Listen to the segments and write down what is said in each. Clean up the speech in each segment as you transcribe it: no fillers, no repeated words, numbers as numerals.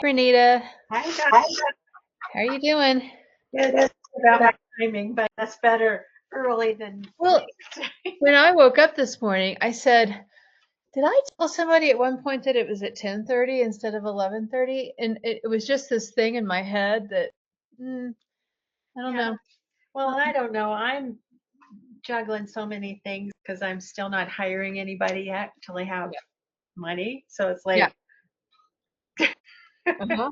Renita, Hi, Dr. how are you doing? Yeah, that's about my timing, but that's better early than Well, late. when I woke up this morning, I said, did I tell somebody at one point that it was at 10:30 instead of 11:30? And it was just this thing in my head that, I don't Yeah. know. Well, I don't know. I'm juggling so many things because I'm still not hiring anybody yet until I have Yeah. money. So it's Yeah. like, Uh-huh.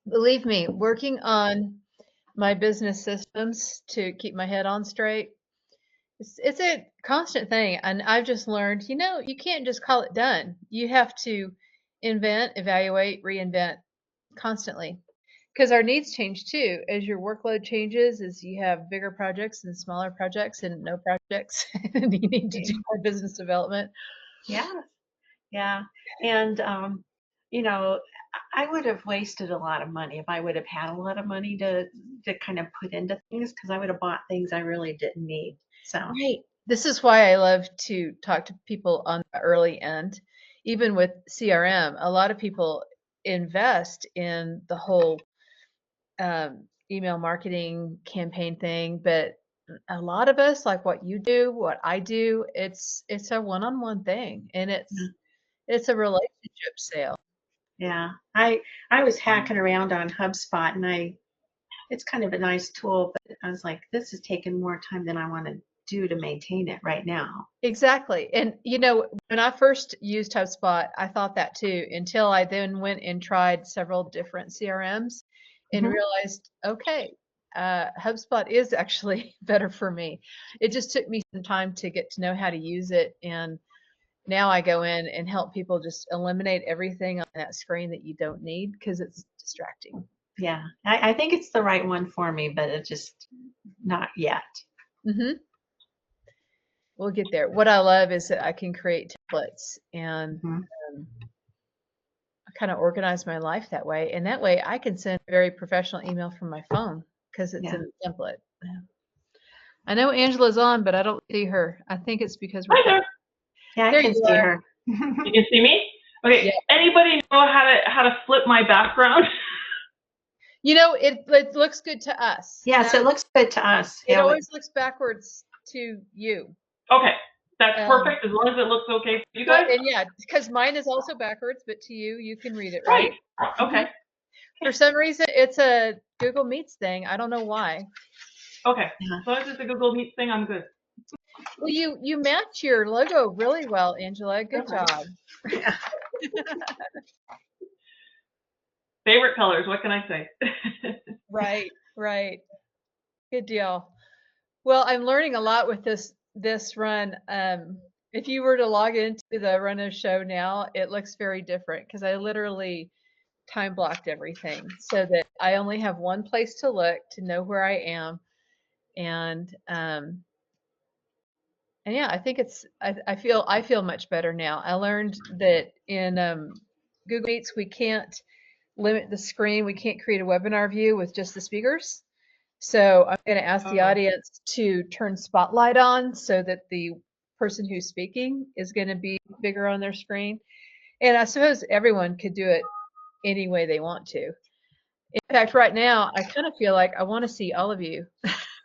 Believe me, working on my business systems to keep my head on straight, it's a constant thing. And I've just learned, you can't just call it done. You have to invent, evaluate, reinvent constantly. Because our needs change too. As your workload changes, as you have bigger projects and smaller projects and no projects, and you need to do more business development. yeah, yeah. And, you know, I would have wasted a lot of money if I would have had a lot of money to kind of put into things because I would have bought things I really didn't need. So, Right. This is why I love to talk to people on the early end. Even with CRM, a lot of people invest in the whole email marketing campaign thing, but a lot of us, like what you do, what I do, it's a one-on-one thing, and it's a relationship sale. yeah, I was hacking around on HubSpot and it's kind of a nice tool, but I was like, this is taking more time than I want to do to maintain it right now. Exactly. And when I first used HubSpot, I thought that too, until I then went and tried several different CRMs and Hmm. realized, okay, HubSpot is actually better for me. It just took me some time to get to know how to use it, and now I go in and help people just eliminate everything on that screen that you don't need because it's distracting. Yeah, I think it's the right one for me, but it's just not yet. Hmm. We'll get there. What I love is that I can create templates and Hmm. um, kind of organize my life that way. And that way I can send a very professional email from my phone because it's Yeah. in the template. Yeah. I know Angela's on, but I don't see her. I think it's because we're Hi talking. there. Yeah, I There can you see are. her. You can see me? Okay. Yeah. Anybody know how to flip my background? It looks good to us. Yes, it looks good to us. It Yeah, always looks backwards to you. Okay. That's Um, perfect as long as it looks okay for you well, guys. and yeah, because mine is also backwards, but to you, you can read it, Right. right? Okay. For some reason, it's a Google Meets thing. I don't know why. Okay. yeah. As long as it's a Google Meet thing, I'm good. Well, you match your logo really well, Angela. Good Okay. job. Yeah. Favorite colors, what can I say? Right, right. Good deal. Well, I'm learning a lot with this run. If you were to log into the Run of Show now, it looks very different because I literally time blocked everything so that I only have one place to look to know where I am. And yeah, I think I feel much better now. I learned that in Google Meets we can't limit the screen. We can't create a webinar view with just the speakers. So I'm going to ask the Oh, audience to turn Spotlight on so that the person who's speaking is going to be bigger on their screen. And I suppose everyone could do it any way they want to. In fact, right now, I kind of feel like I want to see all of you.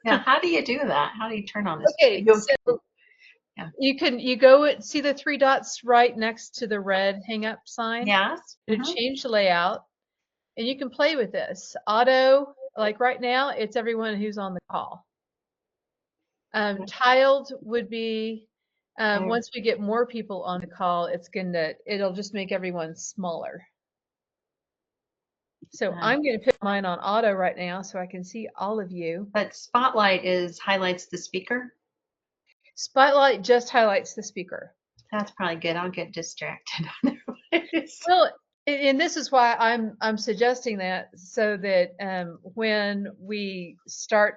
yeah. How do you do that? How do you turn on this? Okay, so Yeah. you go see the three dots right next to the red hang up sign Yes. to change the layout, and you can play with this. Auto, like right now, it's everyone who's on the call. Tiled would be once we get more people on the call, it'll just make everyone smaller. So I'm going to put mine on auto right now so I can see all of you. But Spotlight highlights the speaker. Spotlight just highlights the speaker. That's probably good. I'll get distracted. Well, and this is why I'm suggesting that so that when we start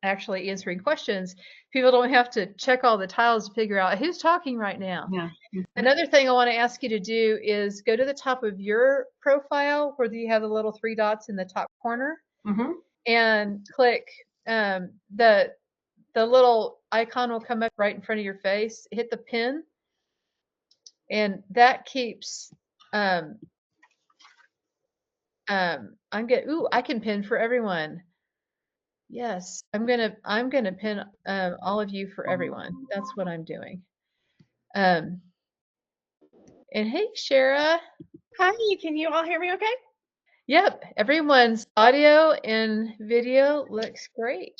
actually answering questions, people don't have to check all the tiles to figure out who's talking right now. Yeah. Another thing I want to ask you to do is go to the top of your profile where you have the little three dots in the top corner Mm-hmm. and click the little icon will come up right in front of your face. Hit the pin, and that keeps I'm good. Ooh, I can pin for everyone. Yes, I'm gonna pin all of you for everyone. That's what I'm doing. Um, and hey, Shara. Hi, can you all hear me okay? Yep, everyone's audio and video looks great.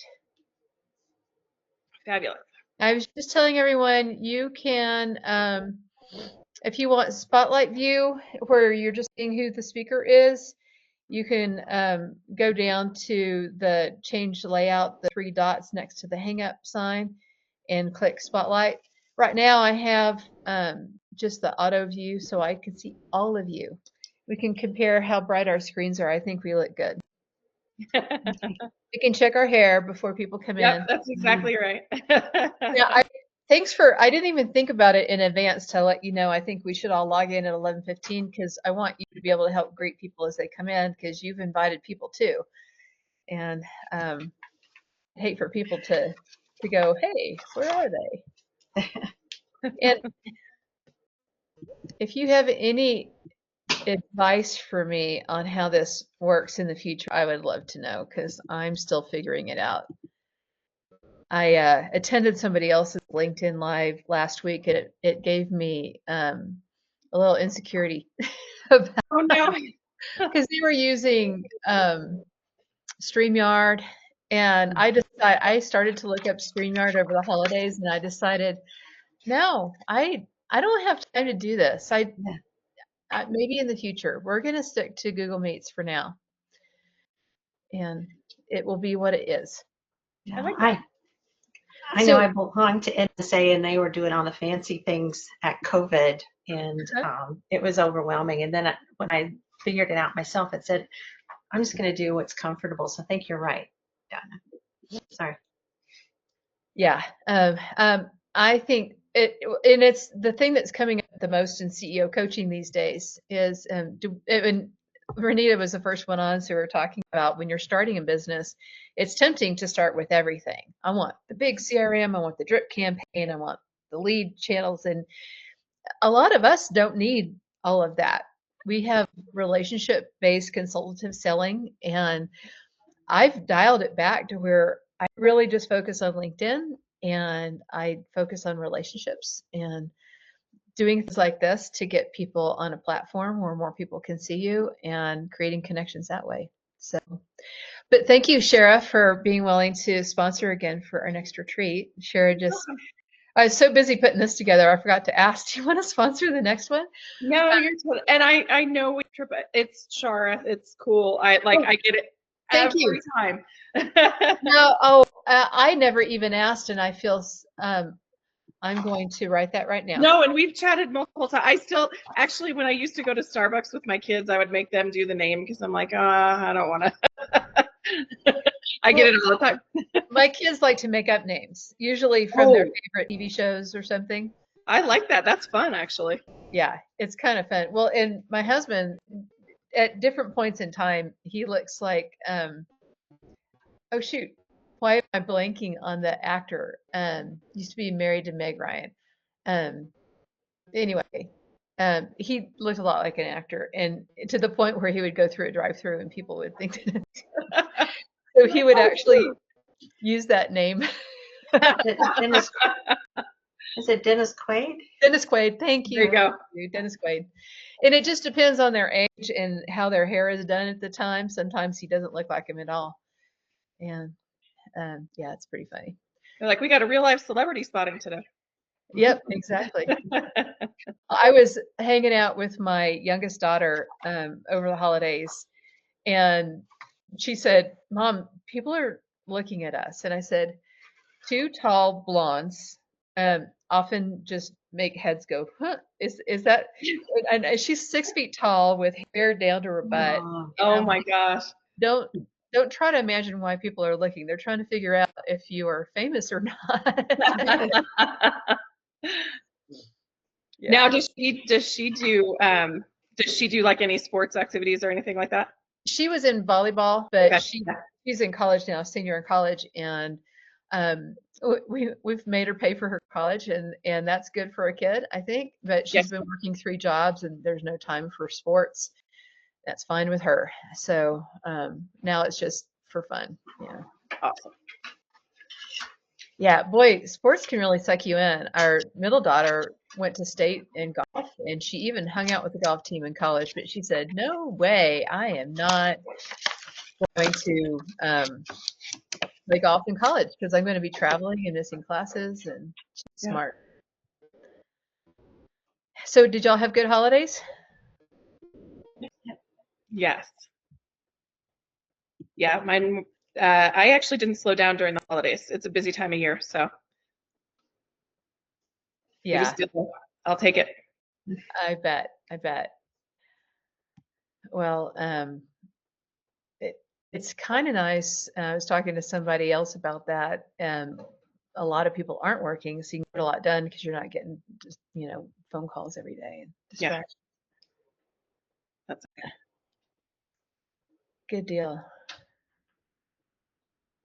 Fabulous. I was just telling everyone you can, if you want spotlight view where you're just seeing who the speaker is, you can go down to the change layout, the 3 dots next to the hang up sign, and click spotlight. Right now I have just the auto view so I can see all of you. We can compare how bright our screens are. I think we look good. We can check our hair before people come in. Yep, that's exactly right. Yeah, I didn't even think about it in advance to let you know. I think we should all log in at 11:15 because I want you to be able to help greet people as they come in because you've invited people too. And I hate for people to go, hey, where are they? And if you have any advice for me on how this works in the future, I would love to know because I'm still figuring it out. I attended somebody else's LinkedIn Live last week, and it gave me a little insecurity about Oh no. because they were using StreamYard, and I started to look up StreamYard over the holidays, and I decided, no, I don't have time to do this. Maybe in the future we're going to stick to Google Meets for now, and it will be what it is. Yeah, like that. I know I belonged to NSA and they were doing all the fancy things at COVID and it was overwhelming. And then when I figured it out myself, it said, I'm just going to do what's comfortable. So I think you're right, Donna. Sorry. Yeah, I think and it's the thing that's coming up the most in CEO coaching these days is, and Renita was the first one on, so we were talking about when you're starting a business, it's tempting to start with everything. I want the big CRM, I want the drip campaign, I want the lead channels, and a lot of us don't need all of that. We have relationship-based consultative selling, and I've dialed it back to where I really just focus on LinkedIn and I focus on relationships and doing things like this to get people on a platform where more people can see you and creating connections that way. So, but thank you, Shara, for being willing to sponsor again for our next retreat. Shara I was so busy putting this together, I forgot to ask, do you want to sponsor the next one? No, you're totally, and I know we trip. It's Shara. It's cool. I get it Thank every you. time. No, I never even asked, and I feel I'm going to write that right now. No, and we've chatted multiple times. I still, actually, when I used to go to Starbucks with my kids, I would make them do the name because I'm like, I don't want to. I get it all the time. My kids like to make up names, usually from their favorite TV shows or something. I like that. That's fun, actually. Yeah, it's kind of fun. Well, and my husband, at different points in time, he looks like, oh shoot, why am I blanking on the actor? Used to be married to Meg Ryan. Anyway, he looked a lot like an actor, and to the point where he would go through a drive-through and people would think that. So he would actually use that name. Dennis, is it Dennis Quaid? Dennis Quaid, thank you. There you go. Dennis Quaid. And it just depends on their age and how their hair is done at the time. Sometimes he doesn't look like him at all. And yeah, it's pretty funny. They're like, we got a real life celebrity spotting today. Yep, exactly. I was hanging out with my youngest daughter over the holidays, and she said, Mom, people are looking at us. And I said, 2 tall blondes often just make heads go, huh? Is that? And she's 6 feet tall with hair down to her butt. Oh my gosh! Don't try to imagine why people are looking. They're trying to figure out if you are famous or not. Yeah. Now, does she do like any sports activities or anything like that? She was in volleyball, but Okay. she's in college now, senior in college, and we've made her pay for her college, and that's good for a kid, I think. But she's been working 3 jobs, and there's no time for sports. That's fine with her. So now it's just for fun. Yeah. Awesome. Yeah, boy, sports can really suck you in. Our middle daughter went to state in golf, and she even hung out with the golf team in college, but she said, no way, I am not going to play golf in college because I'm going to be traveling and missing classes, and she's Yeah. smart. So did y'all have good holidays? Yes. Yeah, mine. I actually didn't slow down during the holidays. It's a busy time of year, so it was Yeah, good. I'll take it. I bet. Well, it's kind of nice. I was talking to somebody else about that. A lot of people aren't working, so you can get a lot done because you're not getting just, phone calls every day and Yeah. distractions. That's okay. Good deal.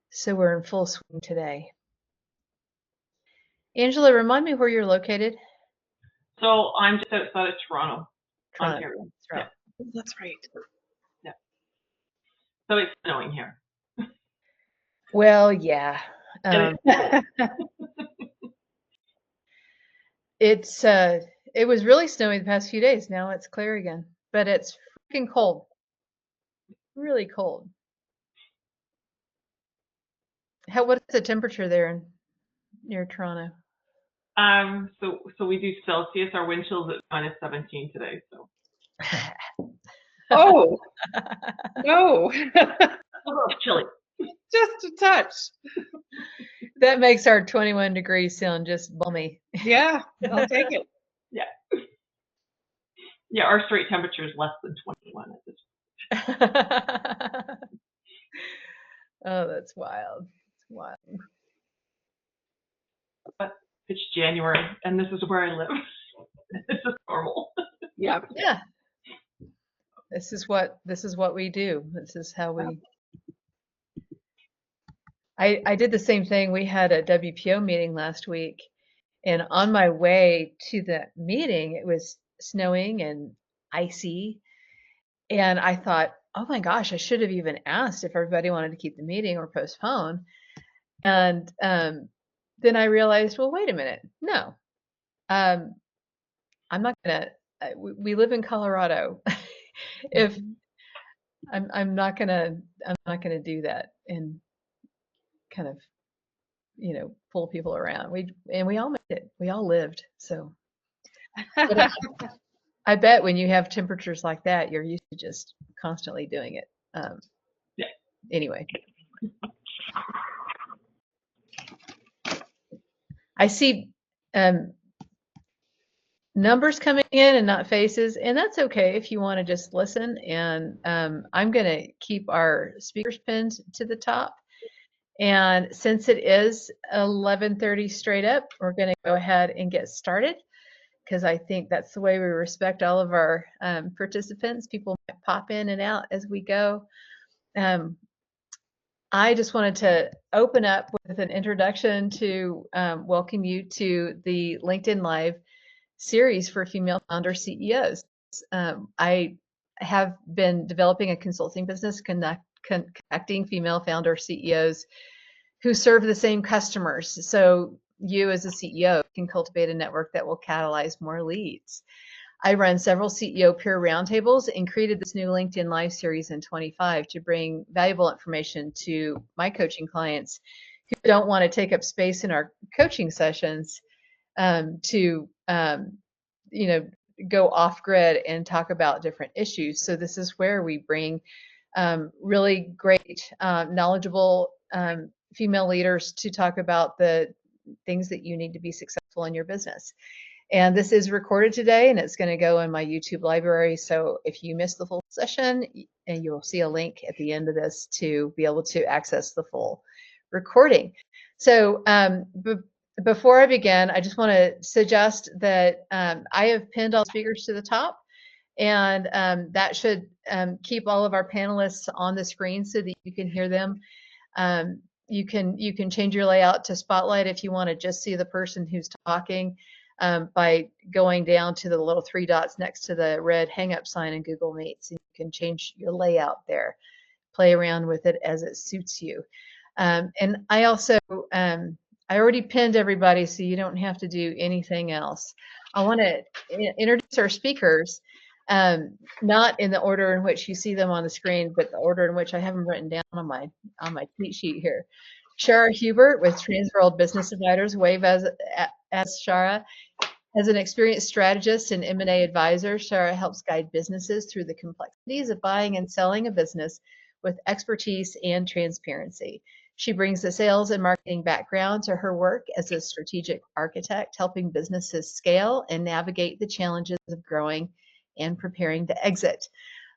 So we're in full swing today. Angela, remind me where you're located. So I'm just outside of Toronto, Toronto. Ontario. That's right. Oh, that's right. So it's snowing here. Well, yeah. It was really snowy the past few days. Now it's clear again, but it's freaking cold. Really cold. What's the temperature there near Toronto? So we do Celsius. Our wind chill's at -17 today. So Oh no, a little chilly. just a touch. That makes our 21 degrees sound just balmy. Yeah, I'll take it. Yeah, our straight temperature is less than 21 at this Oh, that's wild. It's wild. But it's January, and this is where I live. This is normal. Yeah. Yeah. This is what we do. This is how we. I did the same thing. We had a WPO meeting last week, and on my way to the meeting, it was snowing and icy. And I thought, oh my gosh, I should have even asked if everybody wanted to keep the meeting or postpone. And then I realized, well, wait a minute. No, I'm not gonna. We live in Colorado. If I'm not gonna do that and kind of pull people around. We all made it. We all lived. So but I bet when you have temperatures like that, you're used to just constantly doing it. Yeah. Anyway, I see numbers coming in and not faces, and that's okay if you want to just listen. And I'm going to keep our speakers pinned to the top. And since it is 11:30 straight up, we're going to go ahead and get started because I think that's the way we respect all of our participants. People might pop in and out as we go. I just wanted to open up with an introduction to welcome you to the LinkedIn Live series for female founder CEOs. I have been developing a consulting business connecting female founder CEOs who serve the same customers. So you as a CEO can cultivate a network that will catalyze more leads. I run several CEO peer roundtables and created this new LinkedIn Live series in 25 to bring valuable information to my coaching clients who don't want to take up space in our coaching sessions to go off grid and talk about different issues. So this is where we bring really great, knowledgeable female leaders to talk about the things that you need to be successful in your business. And this is recorded today, and it's going to go in my YouTube library. So if you missed the full session, and you'll see a link at the end of this to be able to access the full recording. So before I begin, I just want to suggest that I have pinned all speakers to the top, and that should keep all of our panelists on the screen so that you can hear them. You can change your layout to spotlight if you want to just see the person who's talking. by going down to the little 3 dots next to the red hang up sign in Google Meets. And you can change your layout there, play around with it as it suits you. And I also, I already pinned everybody, so you don't have to do anything else. I want to introduce our speakers, not in the order in which you see them on the screen, but the order in which I have them written down on my cheat sheet here. Shara Hubert with Transworld Business Advisors, wave as Shara. As an experienced strategist and M&A advisor, Shara helps guide businesses through the complexities of buying and selling a business with expertise and transparency. She brings the sales and marketing background to her work as a strategic architect, helping businesses scale and navigate the challenges of growing and preparing to exit.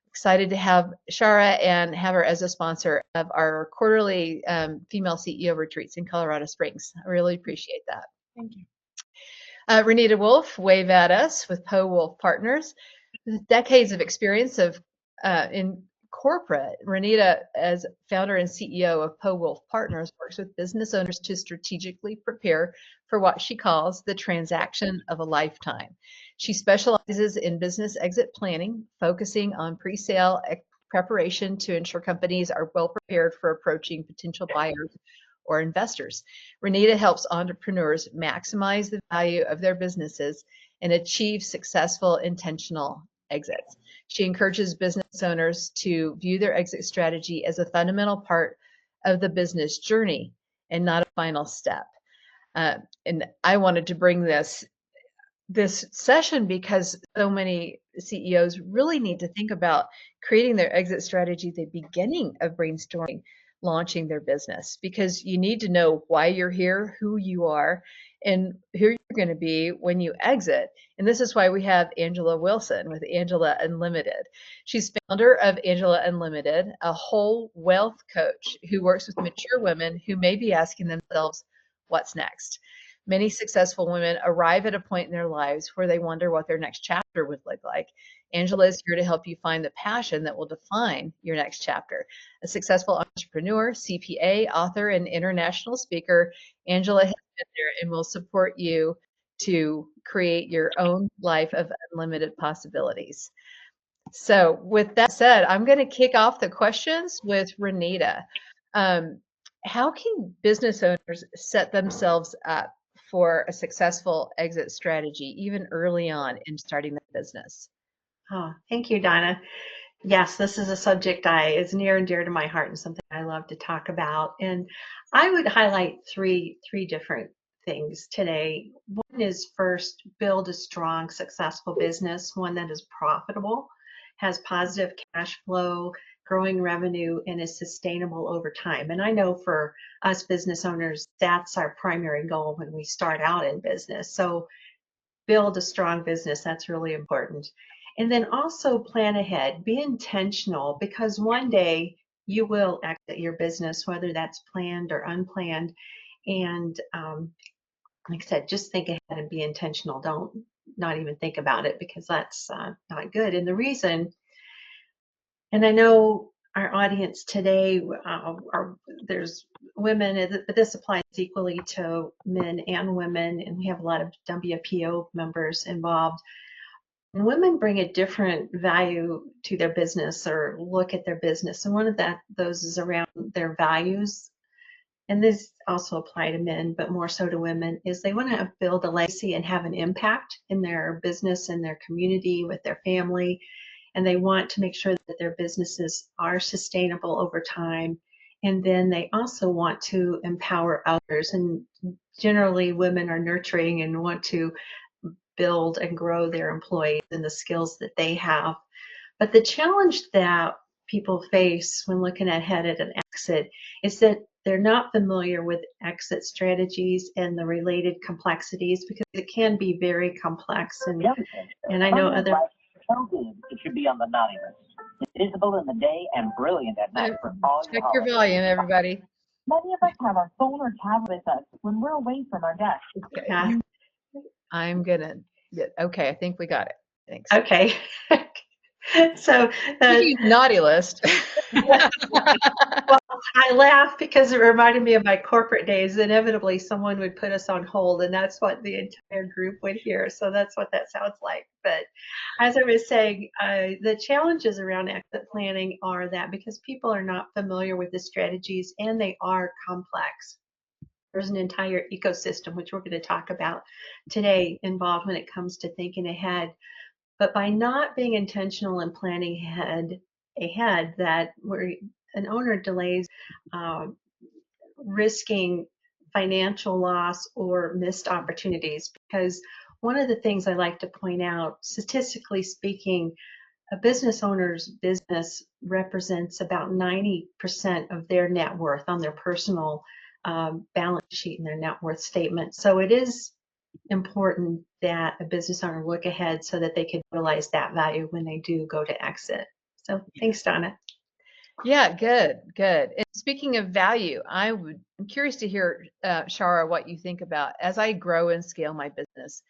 Excited to have Shara and have her as a sponsor of our quarterly female CEO retreats in Colorado Springs. I really appreciate that. Thank you. Renita Wolf, wave at us with Poe Wolf Partners. With decades of experience in corporate, Renita, as founder and CEO of Poe Wolf Partners, works with business owners to strategically prepare for what she calls the transaction of a lifetime. She specializes in business exit planning, focusing on pre-sale preparation to ensure companies are well prepared for approaching potential buyers or investors. Renita helps entrepreneurs maximize the value of their businesses and achieve successful intentional exits. She encourages business owners to view their exit strategy as a fundamental part of the business journey and not a final step. And I wanted to bring this session because so many CEOs really need to think about creating their exit strategy at the beginning of brainstorming launching their business, because you need to know why you're here, who you are, and who you're going to be when you exit. And this is why we have Angela Wilson with Angela Unlimited. She's founder of Angela Unlimited, a whole wealth coach who works with mature women who may be asking themselves, what's next? Many successful women arrive at a point in their lives where they wonder what their next chapter would look like. Angela is here to help you find the passion that will define your next chapter. A successful entrepreneur, CPA, author, and international speaker, Angela has been there and will support you to create your own life of unlimited possibilities. So with that said, I'm going to kick off the questions with Renita. How can business owners set themselves up for a successful exit strategy, even early on in starting their business? Oh, thank you, Donna. Yes, this is a subject is near and dear to my heart and something I love to talk about. And I would highlight three different things today. One is, first, build a strong, successful business, one that is profitable, has positive cash flow, growing revenue, and is sustainable over time. And I know for us business owners, that's our primary goal when we start out in business. So build a strong business, that's really important. And then also plan ahead, be intentional, because one day you will exit your business, whether that's planned or unplanned. And like I said, just think ahead and be intentional. Don't not even think about it, because that's not good. And the reason, and I know our audience today there's women, but this applies equally to men and women, and we have a lot of WPO members involved. And women bring a different value to their business or look at their business, and one of those is around their values. And this also apply to men, but more so to women, is they want to build a legacy and have an impact in their business, in their community, with their family. And they want to make sure that their businesses are sustainable over time. And then they also want to empower others. And generally, women are nurturing and want to build and grow their employees and the skills that they have. But the challenge that people face when looking ahead at an exit is that they're not familiar with exit strategies and the related complexities, because it can be very complex. And I know other... It should be on the naughty list. Visible in the day and brilliant at night for all Check your volume, everybody. Many of us have our phone or tablet with us when we're away from our desk. Okay. Yeah. I'm gonna. Okay, I think we got it. Thanks. Okay. So naughty list. well, I laugh because it reminded me of my corporate days. Inevitably, someone would put us on hold, and that's what the entire group would hear. So that's what that sounds like. But as I was saying, the challenges around exit planning are that because people are not familiar with the strategies and they are complex. There's an entire ecosystem, which we're going to talk about today, involved when it comes to thinking ahead. But by not being intentional and planning ahead, that where an owner delays risking financial loss or missed opportunities. Because one of the things I like to point out, statistically speaking, a business owner's business represents about 90% of their net worth on their personal balance sheet and their net worth statement. So it is important that a business owner look ahead so that they can realize that value when they do go to exit. So thanks, Donna. Yeah, good, good. And speaking of value, I'm curious to hear, Shara, what you think about as I grow and scale my business.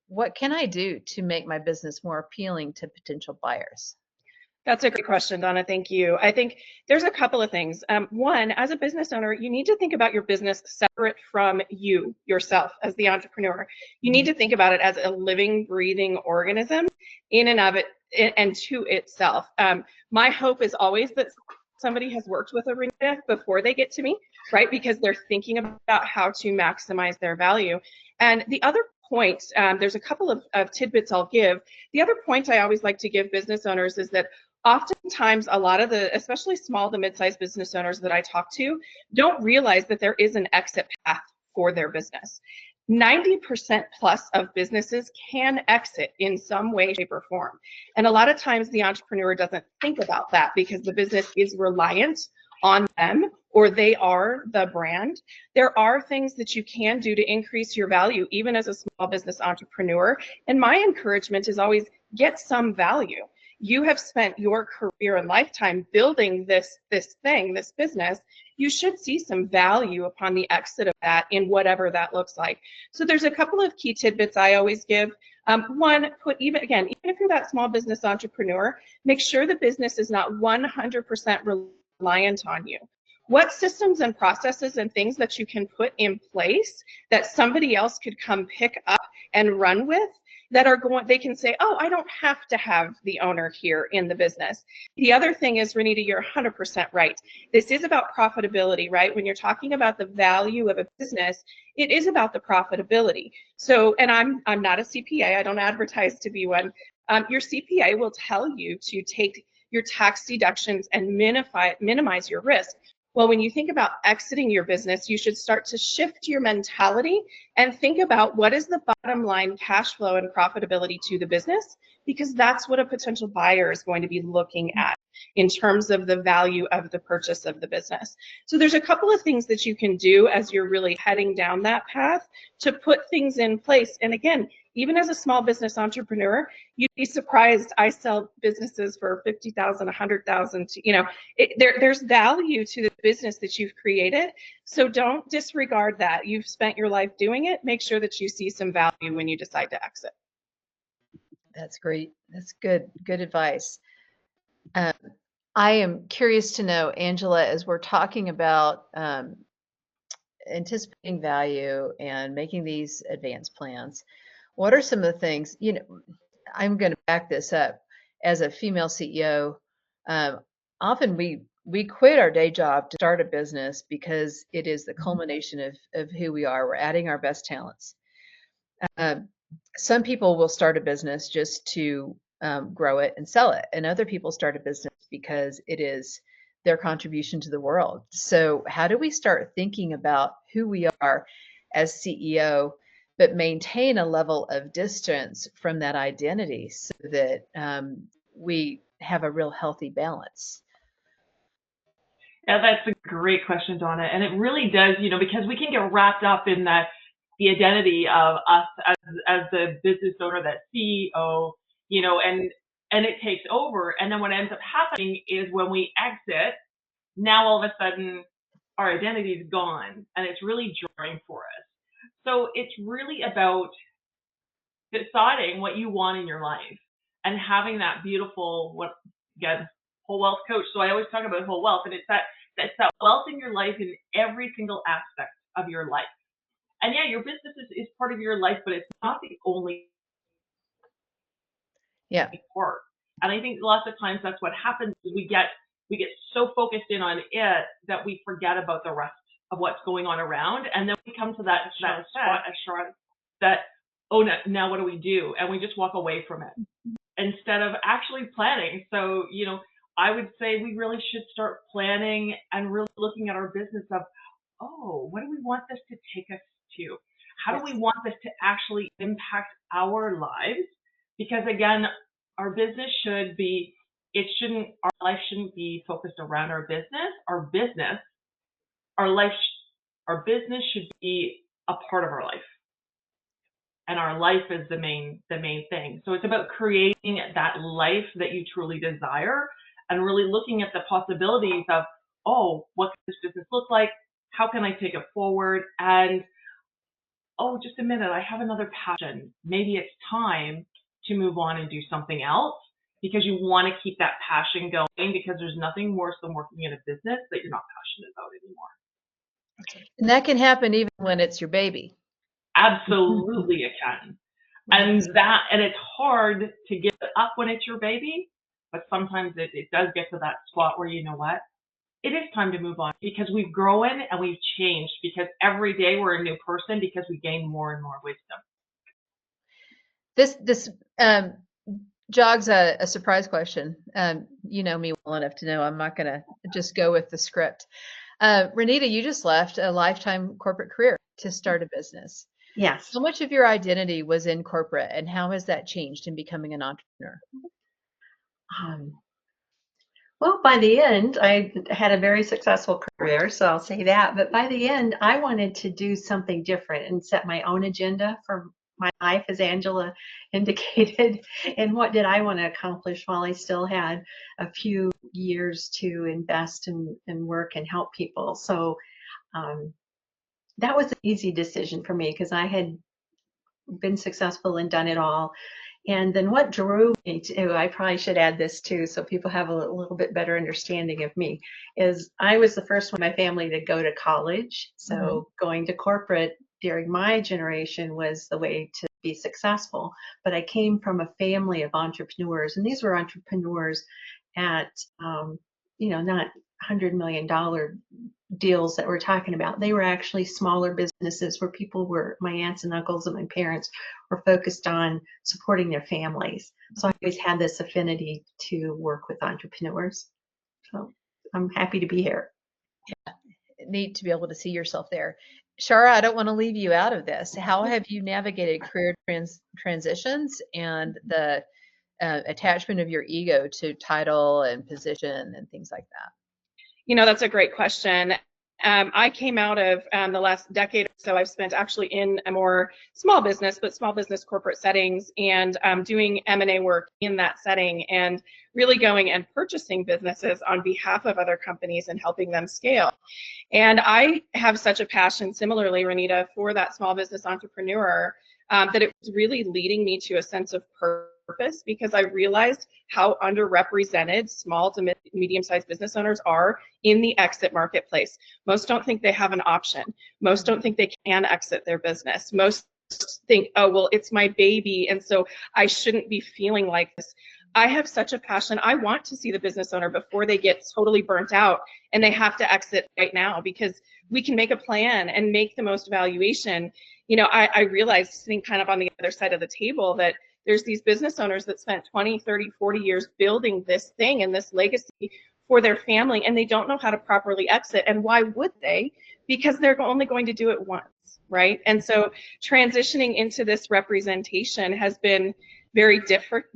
What can I do to make my business more appealing to potential buyers? That's a great question, Donna. Thank you. I think there's a couple of things. One, as a business owner, you need to think about your business separate from you, yourself, as the entrepreneur. You need to think about it as a living, breathing organism in and of it and to itself. My hope is always that somebody has worked with a Renita before they get to me, right? Because they're thinking about how to maximize their value. And the other point, there's a couple of tidbits I'll give. The other point I always like to give business owners is that oftentimes a lot of the, especially small to mid-sized business owners that I talk to, don't realize that there is an exit path for their business. 90% plus of businesses can exit in some way, shape, or form. And a lot of times the entrepreneur doesn't think about that because the business is reliant on them or they are the brand. There are things that you can do to increase your value, even as a small business entrepreneur. And my encouragement is always get some value. You have spent your career and lifetime building this business. You should see some value upon the exit of that in whatever that looks like. So there's a couple of key tidbits I always give. One, even if you're that small business entrepreneur, make sure the business is not 100% reliant on you. What systems and processes and things that you can put in place that somebody else could come pick up and run with that are going, they can say, oh, I don't have to have the owner here in the business. The other thing is, Renita, you're 100% right. This is about profitability, right? When you're talking about the value of a business, it is about the profitability. So, and I'm not a CPA, I don't advertise to be one. Your CPA will tell you to take your tax deductions and minimize your risk. Well, when you think about exiting your business, you should start to shift your mentality and think about what is the bottom line cash flow and profitability to the business, because that's what a potential buyer is going to be looking at in terms of the value of the purchase of the business. So there's a couple of things that you can do as you're really heading down that path to put things in place. And again, even as a small business entrepreneur, you'd be surprised. I sell businesses for 50,000, 100,000. There's value to the business that you've created. So don't disregard that. You've spent your life doing it. Make sure that you see some value when you decide to exit. That's great. That's good. Good advice. I am curious to know, Angela, as we're talking about anticipating value and making these advanced plans, what are some of the things, I'm going to back this up. As a female CEO, often we quit our day job to start a business because it is the culmination of who we are. We're adding our best talents. Some people will start a business just to grow it and sell it, and other people start a business because it is their contribution to the world. So how do we start thinking about who we are as CEO, but maintain a level of distance from that identity so that we have a real healthy balance? Yeah, that's a great question, Donna. And it really does, because we can get wrapped up in the identity of us as the business owner, that CEO, and it takes over. And then what ends up happening is when we exit, now all of a sudden our identity is gone and it's really jarring for us. So it's really about deciding what you want in your life and having that beautiful, whole wealth coach. So I always talk about whole wealth, and it's that It's that wealth in your life in every single aspect of your life. And yeah, your business is part of your life, but it's not the only part. And I think lots of times that's what happens is we get so focused in on it that we forget about the rest of what's going on around. And then we come to that spot, that, oh, now what do we do? And we just walk away from it instead of actually planning. So, you know, I would say we really should start planning and really looking at our business of, oh, what do we want this to take us to? How do we want this to actually impact our lives? Because again, our business our life shouldn't be focused around our business. Our business should be a part of our life. And our life is the main thing. So it's about creating that life that you truly desire and really looking at the possibilities of, oh, what can this business look like? How can I take it forward? And, oh, just a minute, I have another passion. Maybe it's time to move on and do something else, because you want to keep that passion going, because there's nothing worse than working in a business that you're not passionate about anymore. And that can happen even when it's your baby. Absolutely it can. And it's hard to give it up when it's your baby, but sometimes it does get to that spot where, you know what, it is time to move on, because we've grown and we've changed, because every day we're a new person, because we gain more and more wisdom. This jogs a surprise question. You know me well enough to know I'm not going to just go with the script. Renita, you just left a lifetime corporate career to start a business. Yes. How much of your identity was in corporate, and how has that changed in becoming an entrepreneur? Well, by the end, I had a very successful career, so I'll say that. But by the end, I wanted to do something different and set my own agenda for my life, as Angela indicated. And what did I want to accomplish while I still had a few years to invest and work and help people? So that was an easy decision for me, because I had been successful and done it all. And then what drove me to, I probably should add this too, so people have a little bit better understanding of me, is I was the first one in my family to go to college. So going to corporate during my generation was the way to be successful. But I came from a family of entrepreneurs, and these were entrepreneurs at, not $100 million deals that we're talking about. They were actually smaller businesses where my aunts and uncles and my parents were focused on supporting their families. So I always had this affinity to work with entrepreneurs. So I'm happy to be here. Yeah, neat to be able to see yourself there. Shara, I don't want to leave you out of this. How have you navigated career transitions and the attachment of your ego to title and position and things like that? You know, that's a great question. I came out of the last decade or so, I've spent actually in a more small business corporate settings, and doing M&A work in that setting, and really going and purchasing businesses on behalf of other companies and helping them scale. And I have such a passion, similarly, Renita, for that small business entrepreneur, that it was really leading me to a sense of purpose, because I realized how underrepresented small to medium-sized business owners are in the exit marketplace. Most don't think they have an option. Most don't think they can exit their business. Most think, oh, well, it's my baby, and so I shouldn't be feeling like this. I have such a passion. I want to see the business owner before they get totally burnt out and they have to exit right now, because we can make a plan and make the most valuation. You know, I realized, sitting kind of on the other side of the table, that there's these business owners that spent 20, 30, 40 years building this thing and this legacy for their family, and they don't know how to properly exit. And why would they? Because they're only going to do it once, right? And so transitioning into this representation has been very different.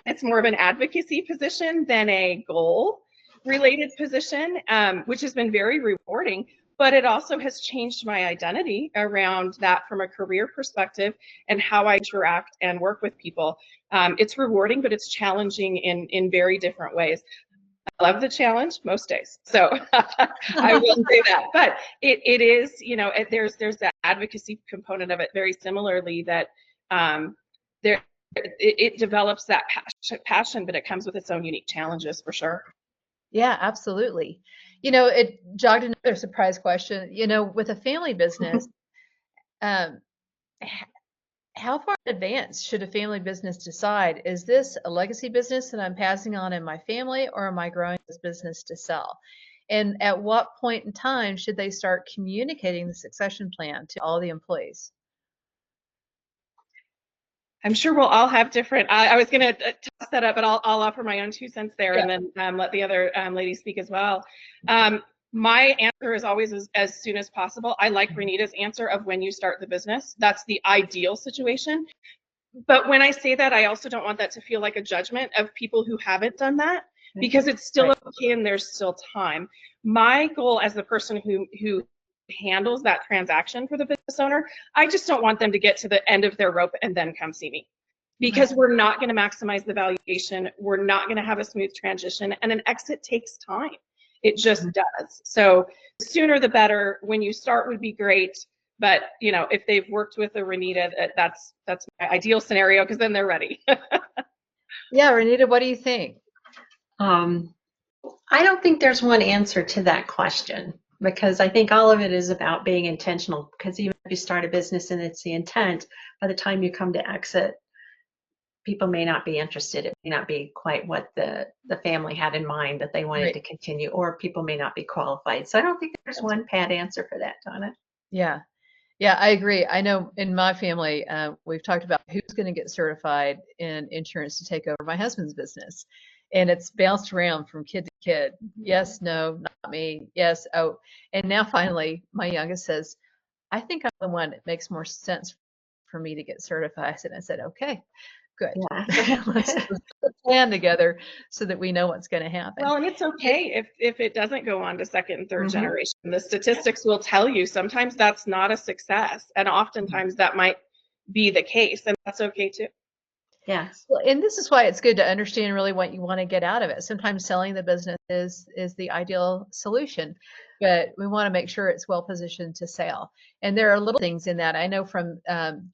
It's more of an advocacy position than a goal-related position, which has been very rewarding. But it also has changed my identity around that from a career perspective and how I interact and work with people. It's rewarding, but it's challenging in very different ways. I love the challenge most days, so I will say that. But it is, you know, there's that advocacy component of it very similarly, that it develops that passion, but it comes with its own unique challenges for sure. Yeah, absolutely. It jogged another surprise question. With a family business, um, h- how far in advance should a family business decide, is this a legacy business that I'm passing on in my family, or am I growing this business to sell? And at what point in time should they start communicating the succession plan to all the employees? I'm sure we'll all have different. I was going to toss that up, but I'll offer my own 2 cents there, Yeah. and then let the other ladies speak as well. My answer is always as soon as possible. I like Renita's answer of when you start the business. That's the ideal situation. But when I say that, I also don't want that to feel like a judgment of people who haven't done that, because it's still Right. okay and there's still time. My goal as the person who handles that transaction for the business owner, I just don't want them to get to the end of their rope and then come see me, because we're not going to maximize the valuation. We're not going to have a smooth transition, and an exit takes time. It just does. So the sooner the better. When you start would be great. But if they've worked with a Renita, that's my ideal scenario, because then they're ready. Yeah, Renita, what do you think? I don't think there's one answer to that question, because I think all of it is about being intentional. Because even if you start a business and it's the intent, by the time you come to exit, people may not be interested. It may not be quite what the family had in mind that they wanted Right. to continue, or people may not be qualified. So I don't think there's one pat answer for that, Donna. Yeah. Yeah, I agree. I know in my family, we've talked about who's going to get certified in insurance to take over my husband's business. And it's bounced around from kid to kid. Yes, no, not me. Yes, oh. And now finally, my youngest says, I think I'm the one that makes more sense for me to get certified. And I said, okay, good. Yeah. Let's put a plan together so that we know what's going to happen. Well, and it's okay if it doesn't go on to second and third Mhm. generation. The statistics will tell you sometimes that's not a success, and oftentimes that might be the case, and that's okay too. Yes. Well, and this is why it's good to understand really what you want to get out of it. Sometimes selling the business is the ideal solution, but we want to make sure it's well positioned to sell. And there are little things in that. I know from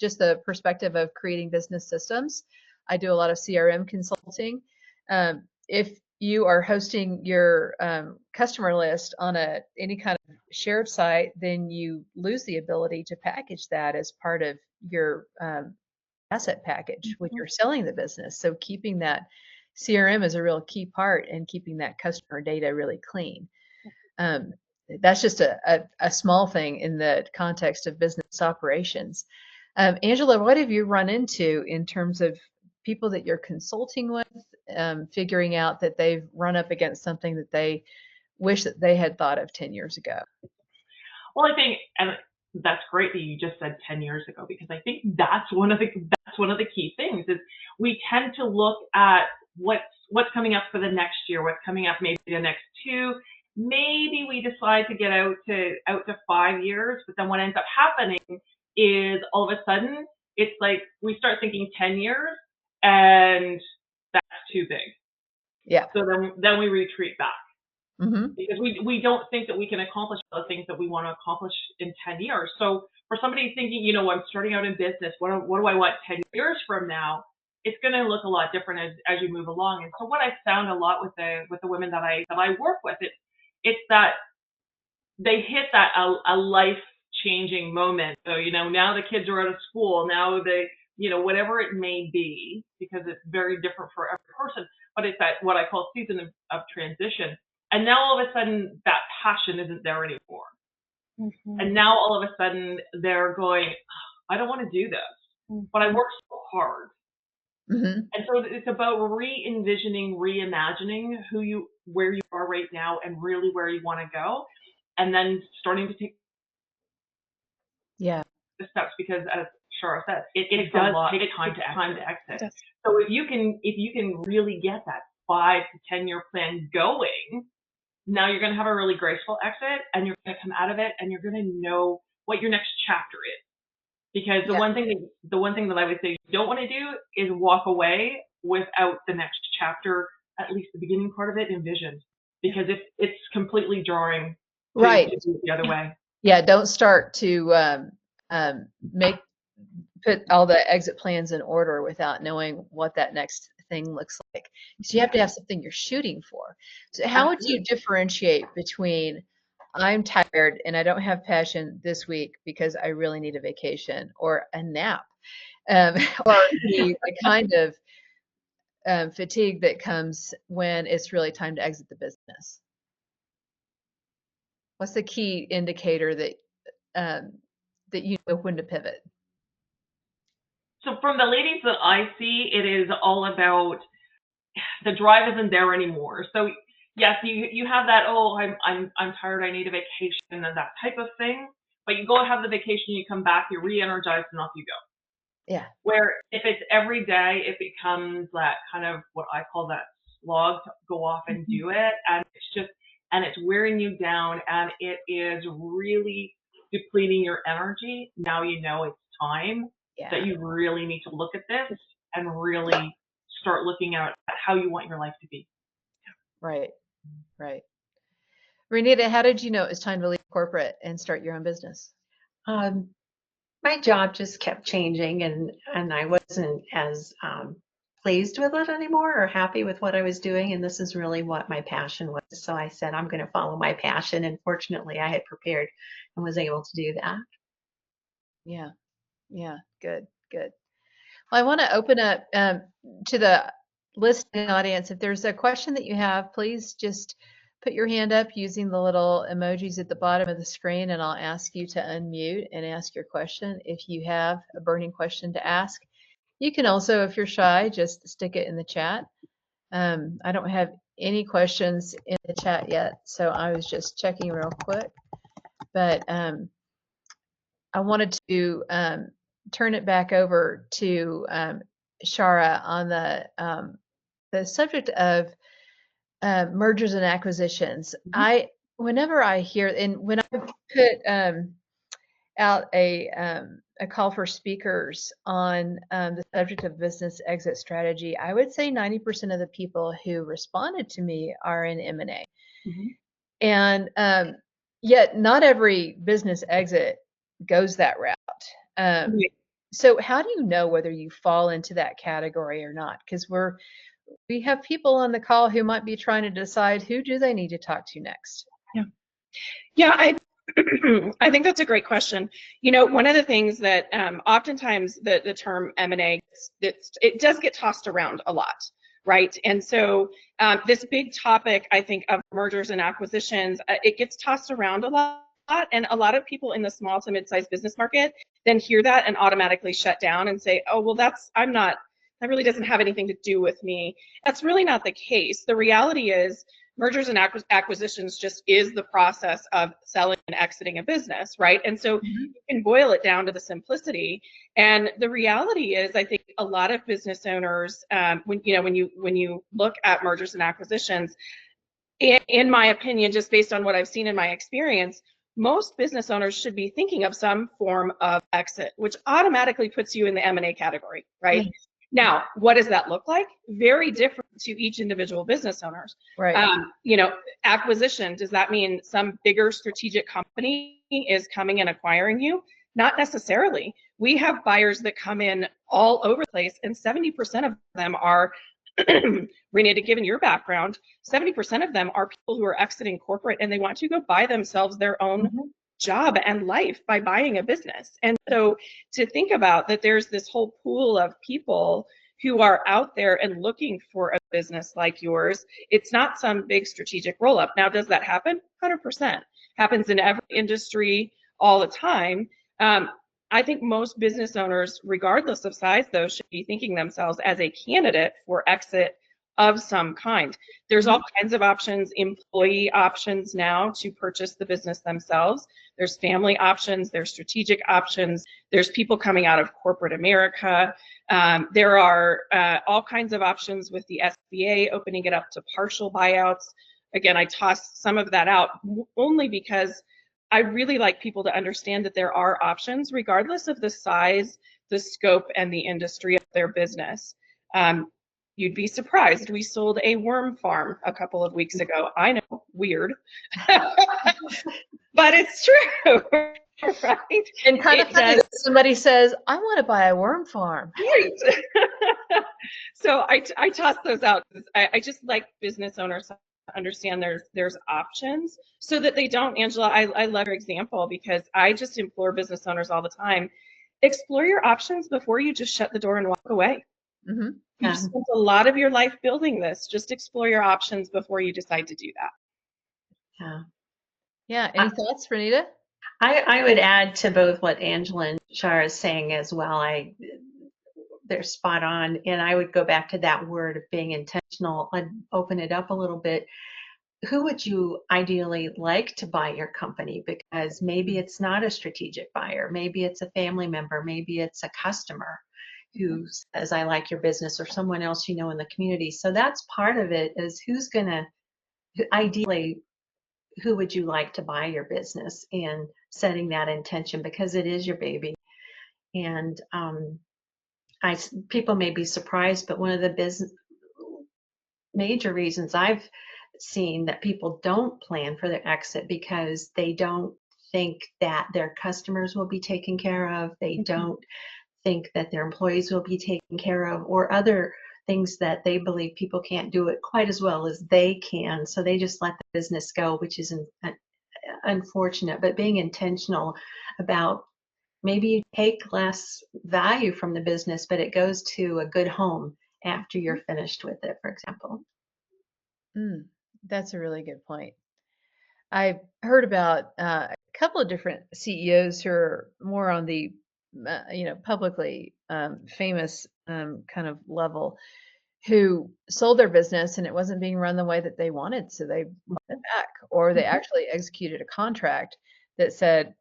just the perspective of creating business systems, I do a lot of CRM consulting. If you are hosting your customer list on any kind of shared site, then you lose the ability to package that as part of your asset package when you're selling the business. So keeping that CRM is a real key part, and keeping that customer data really clean. Um, that's just a small thing in the context of business operations. Angela, what have you run into in terms of people that you're consulting with, figuring out that they've run up against something that they wish that they had thought of 10 years ago? Well, I think, and that's great that you just said 10 years ago, because I think that's one of the key things is we tend to look at what's coming up for the next year, what's coming up maybe the next 2. Maybe we decide to get out to 5 years, but then what ends up happening is all of a sudden it's like we start thinking 10 years, and that's too big. Yeah. So then we retreat back. Mm-hmm. Because we don't think that we can accomplish the things that we want to accomplish in 10 years. So for somebody thinking, I'm starting out in business, what do I want 10 years from now? It's going to look a lot different as you move along. And so what I've found a lot with the women that I work with, it's that they hit that a life changing moment. So now the kids are out of school, now they whatever it may be, because it's very different for every person. But it's that what I call season of transition. And now all of a sudden that passion isn't there anymore. Mm-hmm. And now all of a sudden they're going, I don't want to do this, but I worked so hard. Mm-hmm. And so it's about re-envisioning, reimagining where you are right now and really where you want to go. And then starting to take Yeah. the steps, because as Shara said, it does take time to exit. So if you can really get that 5 to 10 year plan going, now you're going to have a really graceful exit, and you're going to come out of it, and you're going to know what your next chapter is. Because the one thing that I would say you don't want to do is walk away without the next chapter, at least the beginning part of it, envisioned, because it's completely jarring Right. to do it the other way. Yeah. Don't start to put all the exit plans in order without knowing what that next thing looks like. So you have to have something you're shooting for. So how would you differentiate between I'm tired and I don't have passion this week because I really need a vacation or a nap, or the kind of fatigue that comes when it's really time to exit the business? What's the key indicator that you know when to pivot? So from the ladies that I see, it is all about the drive isn't there anymore. So yes, you have that, oh, I'm tired, I need a vacation and that type of thing. But you go have the vacation, you come back, you're re-energized and off you go. Yeah. Where if it's every day, it becomes that kind of what I call that slog to go off and do it. And it's wearing you down and it is really depleting your energy. Now you know it's time that you really need to look at this and really start looking at how you want your life to be. Right. Renita, how did you know it was time to leave corporate and start your own business? My job just kept changing, and I wasn't as pleased with it anymore or happy with what I was doing. And this is really what my passion was. So I said, I'm going to follow my passion. And fortunately, I had prepared and was able to do that. Yeah. Good. Well, I want to open up to the listening audience. If there's a question that you have, please just put your hand up using the little emojis at the bottom of the screen, and I'll ask you to unmute and ask your question. If you have a burning question to ask, you can also, if you're shy, just stick it in the chat. I don't have any questions in the chat yet, so I was just checking real quick. But I wanted to turn it back over to Shara on the subject of mergers and acquisitions. Whenever I hear, and when I put out a call for speakers on the subject of business exit strategy, I would say 90% of the people who responded to me are in M&A. And yet not every business exit goes that route. So how do you know whether you fall into that category or not? Because we have people on the call who might be trying to decide who do they need to talk to next. I think that's a great question. You know, one of the things that oftentimes the term M&A, it does get tossed around a lot, right? And so this big topic, I think, of mergers and acquisitions, it gets tossed around a lot. And a lot of people in the small to mid-sized business market then hear that and automatically shut down and say, oh, well, that really doesn't have anything to do with me. That's really not the case. The reality is mergers and acquisitions just is the process of selling and exiting a business, right? And so you can boil it down to the simplicity. And the reality is, I think a lot of business owners, when you look at mergers and acquisitions, in my opinion, just based on what I've seen in my experience, most business owners should be thinking of some form of exit, which automatically puts you in the M&A category, right? Now, what does that look like? Very different to each individual business owners. Right. Acquisition, does that mean some bigger strategic company is coming and acquiring you? Not necessarily. We have buyers that come in all over the place, and 70% of them are, Renita, given your background, 70% of them are people who are exiting corporate and they want to go buy themselves their own job and life by buying a business. And so to think about that, there's this whole pool of people who are out there and looking for a business like yours. It's not some big strategic roll up. Now, does that happen? 100%. Happens in every industry all the time. I think most business owners, regardless of size, though, should be thinking themselves as a candidate for exit of some kind. There's all kinds of options, employee options now to purchase the business themselves. There's family options, there's strategic options, there's people coming out of corporate America. There are all kinds of options with the SBA opening it up to partial buyouts. Again, I tossed some of that out only because I really like people to understand that there are options regardless of the size, the scope, and the industry of their business. You'd be surprised. We sold a worm farm a couple of weeks ago. I know, weird, but it's true, right? And kind of funny that somebody says, I want to buy a worm farm. Right. So I toss those out. I just like business owners to understand there's options so that they don't, Angela, I love your example because I just implore business owners all the time, explore your options before you just shut the door and walk away. Mm-hmm. You just spent a lot of your life building this. Just explore your options before you decide to do that. Yeah. Yeah. Any thoughts, Renita? I would add to both what Angela and Shara is saying as well. They're spot on. And I would go back to that word of being intentional and open it up a little bit. Who would you ideally like to buy your company? Because maybe it's not a strategic buyer. Maybe it's a family member. Maybe it's a customer who says, I like your business, or someone else you know in the community. So that's part of it, is ideally, who would you like to buy your business, and setting that intention, because it is your baby. And people may be surprised, but one of the major reasons I've seen that people don't plan for their exit, because they don't think that their customers will be taken care of. They don't think that their employees will be taken care of, or other things that they believe people can't do it quite as well as they can. So they just let the business go, which is unfortunate. But being intentional about, maybe you take less value from the business, but it goes to a good home after you're finished with it, for example. That's a really good point. I've heard about a couple of different CEOs who are more on the, publicly famous kind of level, who sold their business and it wasn't being run the way that they wanted, so they bought it back, or they actually executed a contract that said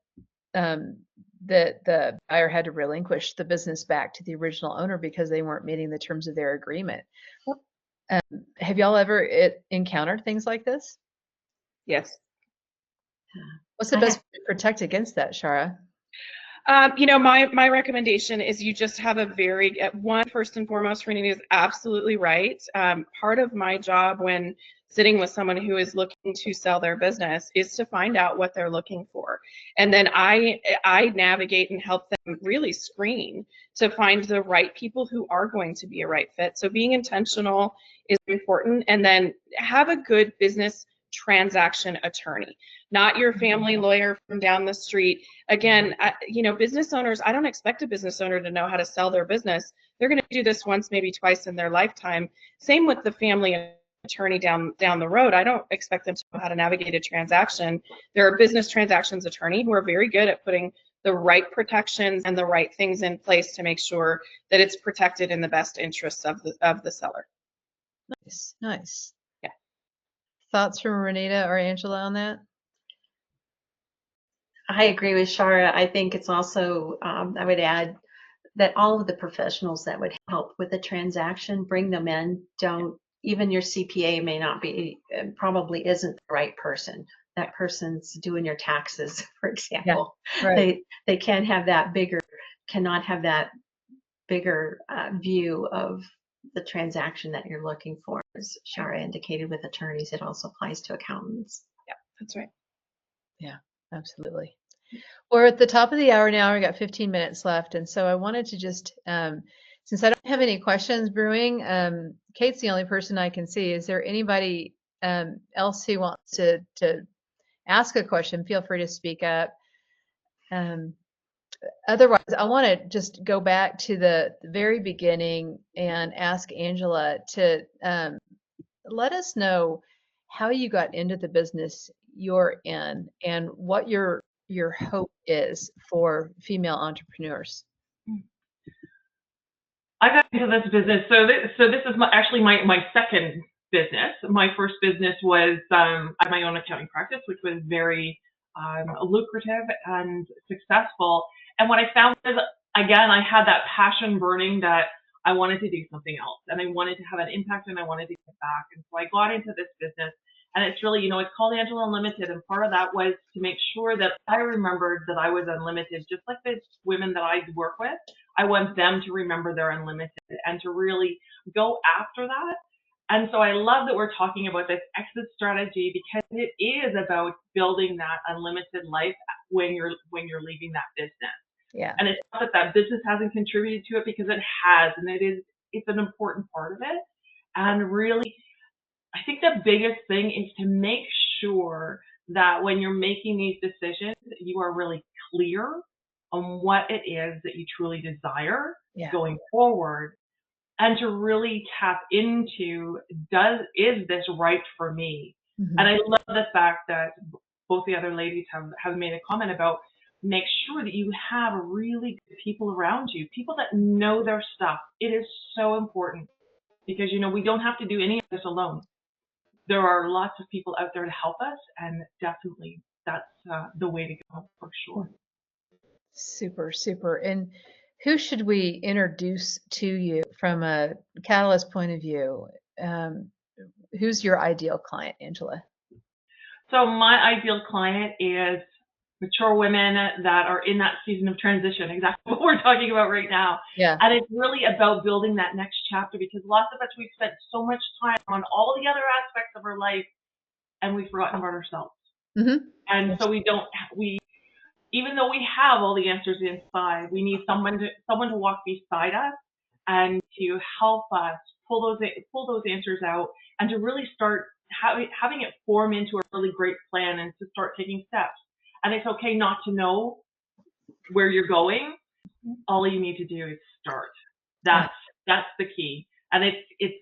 that the buyer had to relinquish the business back to the original owner because they weren't meeting the terms of their agreement. Have y'all ever encountered things like this? Yes. What's the best way to protect against that, Shara? My recommendation is you just have first and foremost, Renita is absolutely right. Part of my job when sitting with someone who is looking to sell their business is to find out what they're looking for. And then I navigate and help them really screen to find the right people who are going to be a right fit. So being intentional is important, and then have a good business transaction attorney, not your family lawyer from down the street. Again, business owners, I don't expect a business owner to know how to sell their business. They're going to do this once, maybe twice in their lifetime. Same with the family attorney down the road. I don't expect them to know how to navigate a transaction. There are business transactions attorney who are very good at putting the right protections and the right things in place to make sure that it's protected in the best interests of the seller. Nice. Yeah. Thoughts from Renita or Angela on that? I agree with Shara. I think it's also, I would add that all of the professionals that would help with the transaction, bring them in. Even your CPA may not be, probably isn't the right person. That person's doing your taxes, for example. Yeah, right. They cannot have that bigger view of the transaction that you're looking for. As Shara indicated, with attorneys, it also applies to accountants. Yeah, that's right. Yeah, absolutely. We're at the top of the hour now. We got 15 minutes left, and so I wanted to just, since I don't have any questions brewing, Kate's the only person I can see. Is there anybody else who wants to ask a question? Feel free to speak up. Otherwise, I want to just go back to the very beginning and ask Angela to let us know how you got into the business you're in and what your hope is for female entrepreneurs. I got into this business. So this is actually my second business. My first business was I had my own accounting practice, which was very lucrative and successful. And what I found is, again, I had that passion burning that I wanted to do something else, and I wanted to have an impact, and I wanted to give back. And so I got into this business, and it's really, it's called Angela Unlimited. And part of that was to make sure that I remembered that I was unlimited, just like the women that I work with. I want them to remember they're unlimited and to really go after that. And so I love that we're talking about this exit strategy, because it is about building that unlimited life when you're leaving that business. Yeah. And it's not that business hasn't contributed to it, because it has, and it it's an important part of it. And really, I think the biggest thing is to make sure that when you're making these decisions, you are really clear on what it is that you truly desire going forward, and to really tap into, is this right for me? Mm-hmm. And I love the fact that both the other ladies have made a comment about make sure that you have really good people around you, people that know their stuff. It is so important because, you know, we don't have to do any of this alone. There are lots of people out there to help us, and definitely that's the way to go for sure. Super, super. And who should we introduce to you from a Catalyst point of view? Who's your ideal client, Angela? So my ideal client is mature women that are in that season of transition, exactly what we're talking about right now. Yeah. And it's really about building that next chapter, because lots of us, we've spent so much time on all the other aspects of our life and we've forgotten about ourselves. Mm-hmm. And so even though we have all the answers inside, we need someone to walk beside us and to help us pull those answers out, and to really start having it form into a really great plan, and to start taking steps. And it's okay not to know where you're going. All you need to do is start. That's the key. And it's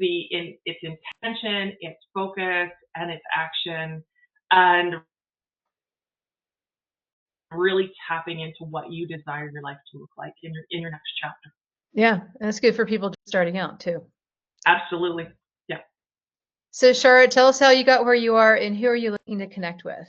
intention, it's focus, and it's action, and really tapping into what you desire your life to look like in your next chapter. Yeah, and it's good for people just starting out too. Absolutely. Yeah. So Shara, tell us how you got where you are and who are you looking to connect with?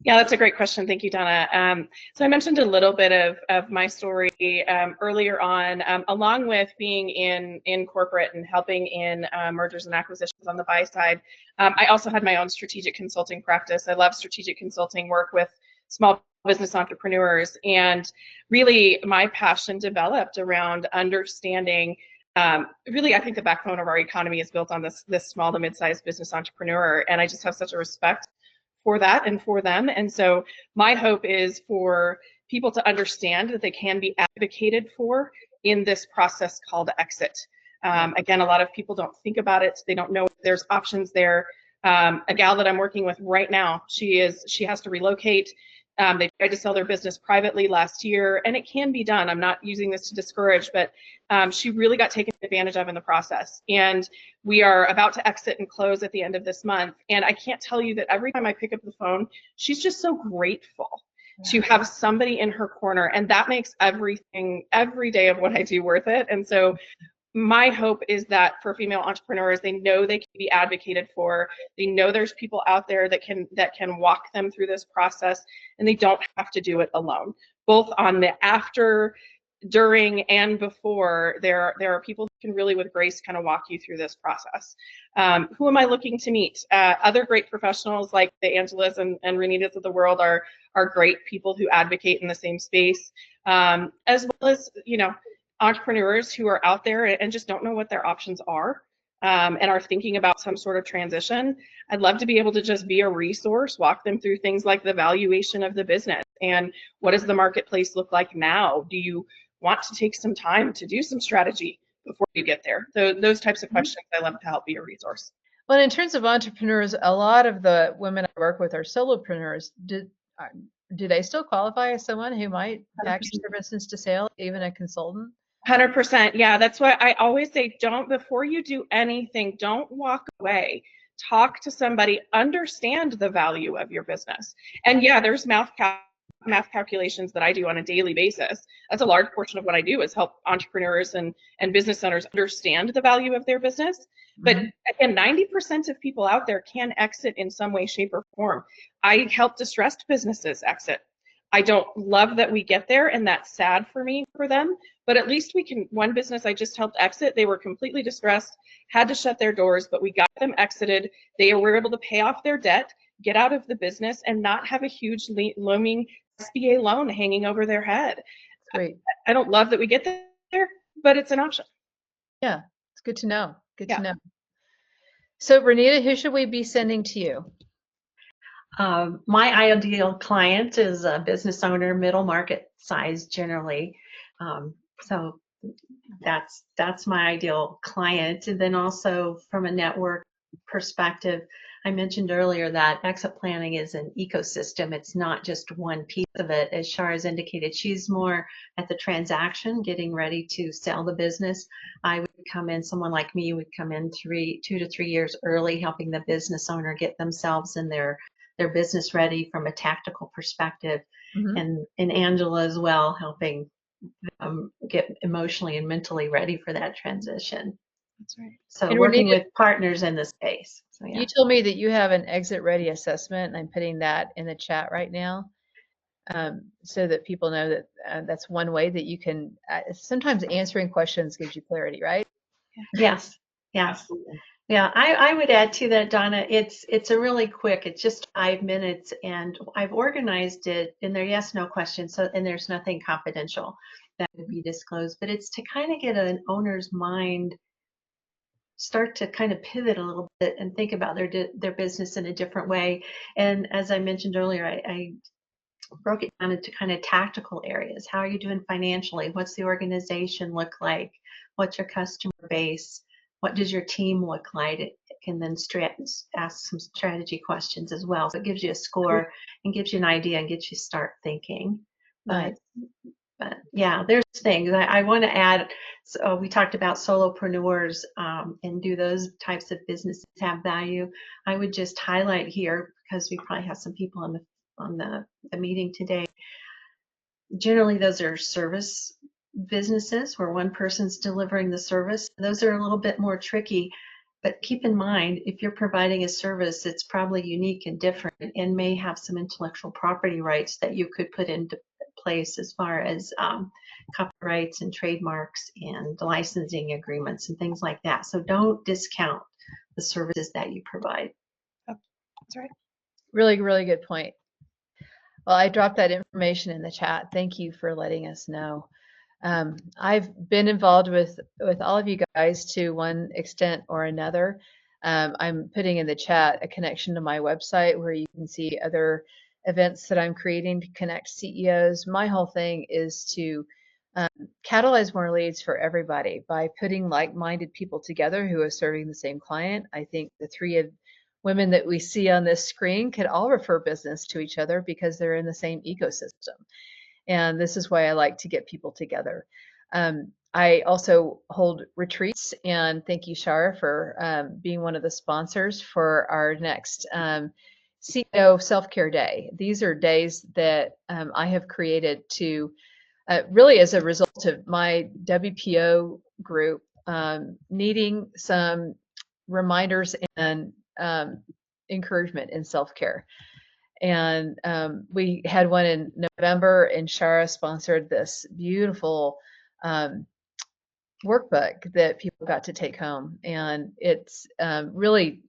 Yeah, that's a great question. Thank you, Donna. So I mentioned a little bit of my story earlier on, along with being in corporate and helping in mergers and acquisitions on the buy side. I also had my own strategic consulting practice. I love strategic consulting, work with small business entrepreneurs, and really my passion developed around understanding. Really, I think the backbone of our economy is built on this small to mid-sized business entrepreneur, and I just have such a respect for that and for them. And so my hope is for people to understand that they can be advocated for in this process called exit. Again, a lot of people don't think about it. They don't know if there's options there. A gal that I'm working with right now, she has to relocate. They tried to sell their business privately last year, and it can be done. I'm not using this to discourage, but she really got taken advantage of in the process. And we are about to exit and close at the end of this month. And I can't tell you that every time I pick up the phone, she's just so grateful to have somebody in her corner. And that makes everything, every day of what I do worth it. And so my hope is that for female entrepreneurs, they know they can be advocated for. They know there's people out there that can walk them through this process, and they don't have to do it alone. Both on the after, during, and before, there are people who can really with grace kind of walk you through this process. Who am I looking to meet? Other great professionals like the Angelas and Renitas of the world are great people who advocate in the same space, as well as, you know, entrepreneurs who are out there and just don't know what their options are, and are thinking about some sort of transition. I'd love to be able to just be a resource, walk them through things like the valuation of the business and what does the marketplace look like now? Do you want to take some time to do some strategy before you get there? Those types of questions, I love to help be a resource. Well, in terms of entrepreneurs, a lot of the women I work with are solopreneurs. Do they still qualify as someone who might package their business to sale, even a consultant? 100%. Yeah, that's why I always say, before you do anything, don't walk away. Talk to somebody, understand the value of your business. And yeah, there's math calculations that I do on a daily basis. That's a large portion of what I do, is help entrepreneurs and business owners understand the value of their business. But again, 90% of people out there can exit in some way, shape, or form. I help distressed businesses exit. I don't love that we get there, and that's sad for me for them, but at least we can. One business I just helped exit, they were completely distressed, had to shut their doors, but we got them exited. They were able to pay off their debt, get out of the business, and not have a huge looming SBA loan hanging over their head. Great. I don't love that we get there, but it's an option. Yeah, it's good to know. Good to know. So Renita, who should we be sending to you? My ideal client is a business owner, middle market size generally. So that's my ideal client. And then also from a network perspective, I mentioned earlier that exit planning is an ecosystem. It's not just one piece of it. As Shara's indicated, she's more at the transaction, getting ready to sell the business. I would come in, someone like me would come in 2 to 3 years early, helping the business owner get themselves and their business ready from a tactical perspective. Mhm. And Angela as well, helping get emotionally and mentally ready for that transition. That's right. So And working Renita, with partners in the space. So yeah. you told me that you have an exit ready assessment, and I'm putting that in the chat right now, so that people know that that's one way that you can. Sometimes answering questions gives you clarity, right? Yes. Yes. Absolutely. Yeah, I would add to that, Donna. It's a really quick. It's just 5 minutes, and I've organized it in there. Yes, no questions. So and there's nothing confidential that would be disclosed. But it's to kind of get an owner's mind start to kind of pivot a little bit and think about their business in a different way. And as I mentioned earlier, I broke it down into kind of tactical areas. How are you doing financially? What's the organization look like? What's your customer base? What does your team look like? It can then ask some strategy questions as well. So it gives you a score and gives you an idea and gets you start thinking. Nice. But yeah, there's things I want to add. So we talked about solopreneurs and do those types of businesses have value? I would just highlight here, because we probably have some people on the meeting today. Generally, those are service businesses where one person's delivering the service. Those are a little bit more tricky. But keep in mind, if you're providing a service, it's probably unique and different and may have some intellectual property rights that you could put into place as far as copyrights and trademarks and licensing agreements and things like that. So don't discount the services that you provide. That's right. Really, really good point. Well, I dropped that information in the chat. Thank you for letting us know. I've been involved with all of you guys to one extent or another. I'm putting in the chat a connection to my website where you can see other events that I'm creating to connect CEOs. My whole thing is to catalyze more leads for everybody by putting like-minded people together who are serving the same client. I think the three of women that we see on this screen could all refer business to each other because they're in the same ecosystem. And this is why I like to get people together. I also hold retreats, and thank you, Shara, for being one of the sponsors for our next CEO Self-Care Day. These are days that I have created to really as a result of my WPO group needing some reminders and encouragement in self-care. And we had one in November, and Shara sponsored this beautiful workbook that people got to take home. And it's really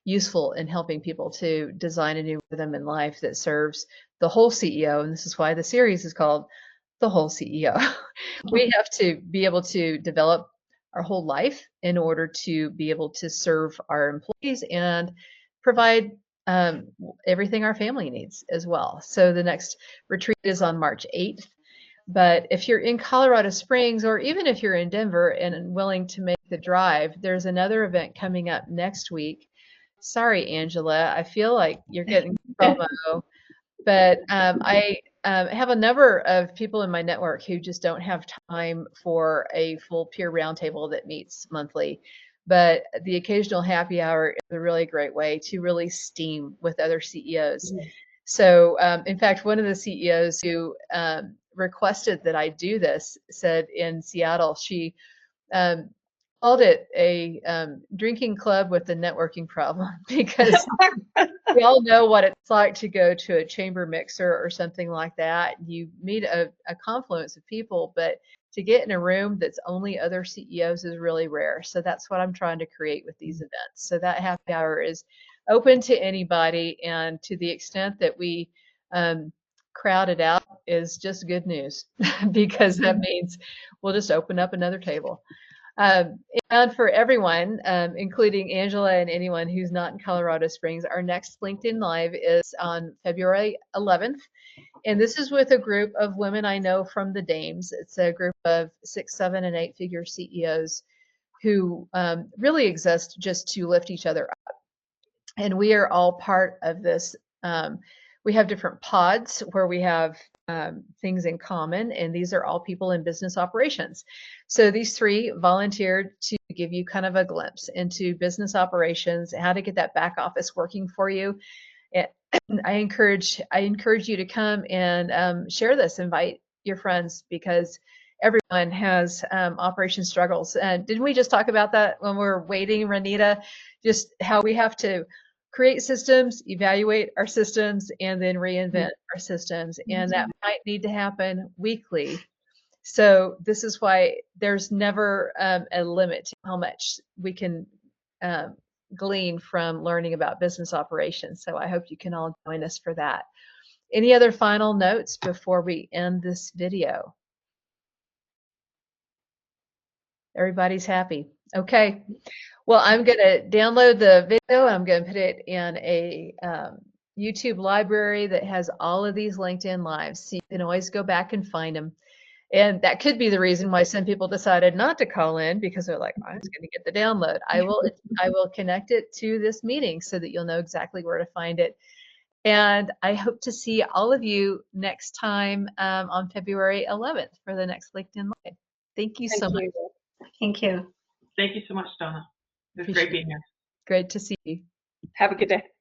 useful in helping people to design a new rhythm in life that serves the whole CEO. And this is why the series is called The Whole CEO. We have to be able to develop our whole life in order to be able to serve our employees and provide everything our family needs as well. So the next retreat is on March 8th. But if you're in Colorado Springs, or even if you're in Denver and willing to make the drive, there's another event coming up next week. Sorry, Angela, I feel like you're getting promo, but I have a number of people in my network who just don't have time for a full peer roundtable that meets monthly. But the occasional happy hour is a really great way to really steam with other CEOs. So, in fact, one of the CEOs who requested that I do this said in Seattle, she called it a drinking club with a networking problem because we all know what it's like to go to a chamber mixer or something like that. You meet a confluence of people, but to get in a room that's only other CEOs is really rare. So that's what I'm trying to create with these events. So that happy hour is open to anybody, and to the extent that we crowd it out is just good news because that means we'll just open up another table. And for everyone, including Angela and anyone who's not in Colorado Springs, our next LinkedIn Live is on February 11th. And this is with a group of women I know from the Dames. It's a group of 6, 7, and 8-figure CEOs who really exist just to lift each other up. And we are all part of this. We have different pods where we have things in common, and these are all people in business operations. So these 3 volunteered to give you kind of a glimpse into business operations, how to get that back office working for you. And I encourage you to come and share this, invite your friends, because everyone has operation struggles. And didn't we just talk about that when we were waiting, Renita? Just how we have to create systems, evaluate our systems, and then reinvent our systems. And that might need to happen weekly. So this is why there's never a limit to how much we can glean from learning about business operations. So I hope you can all join us for that. Any other final notes before we end this video? Everybody's happy. Okay. Well, I'm going to download the video. I'm going to put it in a YouTube library that has all of these LinkedIn Lives. So you can always go back and find them. And that could be the reason why some people decided not to call in, because they're like, I'm just going to get the download. I will connect it to this meeting so that you'll know exactly where to find it. And I hope to see all of you next time on February 11th for the next LinkedIn Live. Thank you so much. Thank you. Thank you so much, Donna. It was great being here. Great to see you. Have a good day.